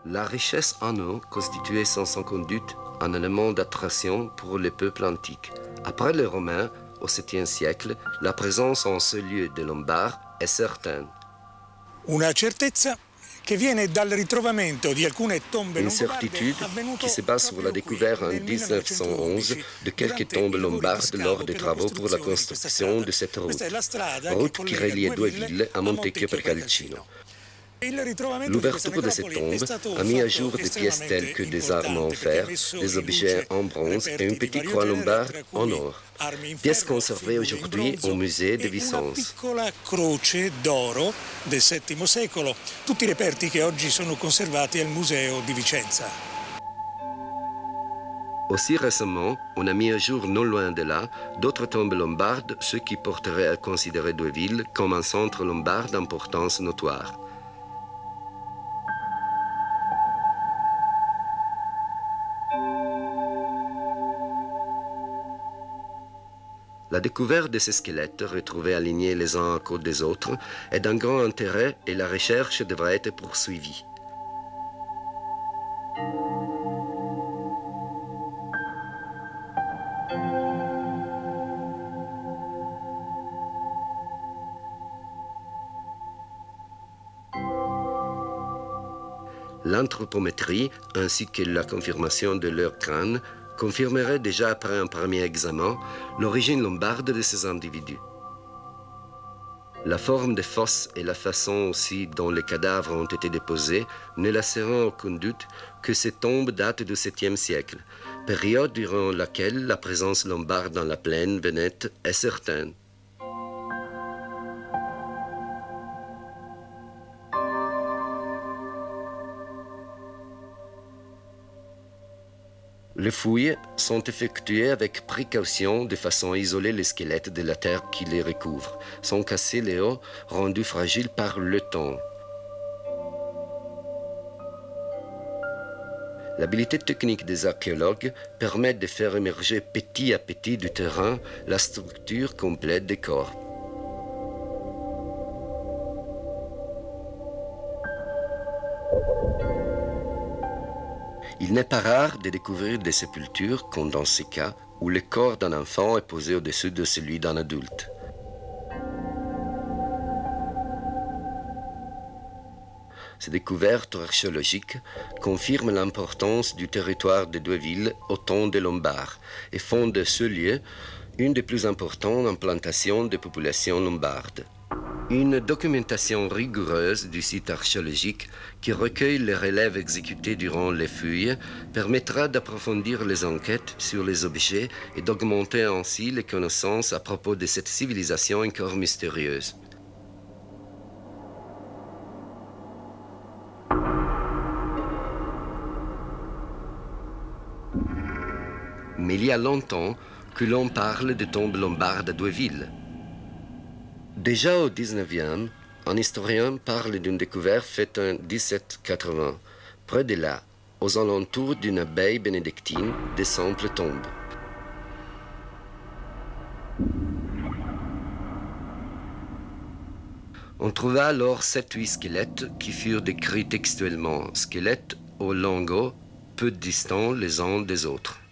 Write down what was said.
La richesse en eau constituait sans aucun doute un élément d'attraction pour les peuples antiques. Après les Romains, au 7e siècle, la présence en ce lieu de Lombards est certaine. Una certezza che viene dal ritrovamento di alcune tombe Une longobarde certitude avvenuto qui se base sur la proprio qui, découverte en nel 1911 de quelques durante tombes i lavori di lombardes scavo lors des per la travaux pour la costruzione construction di questa strada. de cette route. Questa è la strada che Route qui collega reliait due deux ville villes à a Montecchio per Montecchio. Calcino. Il ritrovamento L'ouverture de ces tombes a mis à jour des pièces telles que des armes en fer, des objets en bronze et une petite croix lombarde en or, pièces conservées aujourd'hui au musée de Vicence. Una piccola croce d'oro del VII secolo, tutti reperti che oggi sono conservati al museo di Vicenza. Aussi récemment, on a mis à jour non loin de là d'autres tombes lombardes, ce qui porterait à considérer Douai-Ville comme un centre lombard d'importance notoire. La découverte de ces squelettes, retrouvés alignés les uns à côté des autres, est d'un grand intérêt et la recherche devra être poursuivie. L'anthropométrie ainsi que la confirmation de leur crâne confirmerait déjà après un premier examen l'origine lombarde de ces individus. La forme des fosses et la façon aussi dont les cadavres ont été déposés ne laisseront aucun doute que ces tombes datent du 7e siècle, période durant laquelle la présence lombarde dans la plaine vénète est certaine. Les fouilles sont effectuées avec précaution de façon à isoler les squelettes de la terre qui les recouvre, sans casser les os rendus fragiles par le temps. L'habileté technique des archéologues permet de faire émerger petit à petit du terrain la structure complète des corps. Il n'est pas rare de découvrir des sépultures, comme dans ces cas, où le corps d'un enfant est posé au-dessus de celui d'un adulte. Ces découvertes archéologiques confirment l'importance du territoire de Douai-Ville au temps des Lombards et font de ce lieu une des plus importantes implantations de populations lombardes. Une documentation rigoureuse du site archéologique qui recueille les relèves exécutés durant les fouilles permettra d'approfondir les enquêtes sur les objets et d'augmenter ainsi les connaissances à propos de cette civilisation encore mystérieuse. Mais il y a longtemps que l'on parle de tombes lombardes à Douai-Ville. Déjà au 19e, un historien parle d'une découverte faite en 1780, près de là, aux alentours d'une abbaye bénédictine, de simples tombes. On trouva alors 7-8 squelettes qui furent décrits textuellement, squelettes aux lingots peu distants les uns des autres.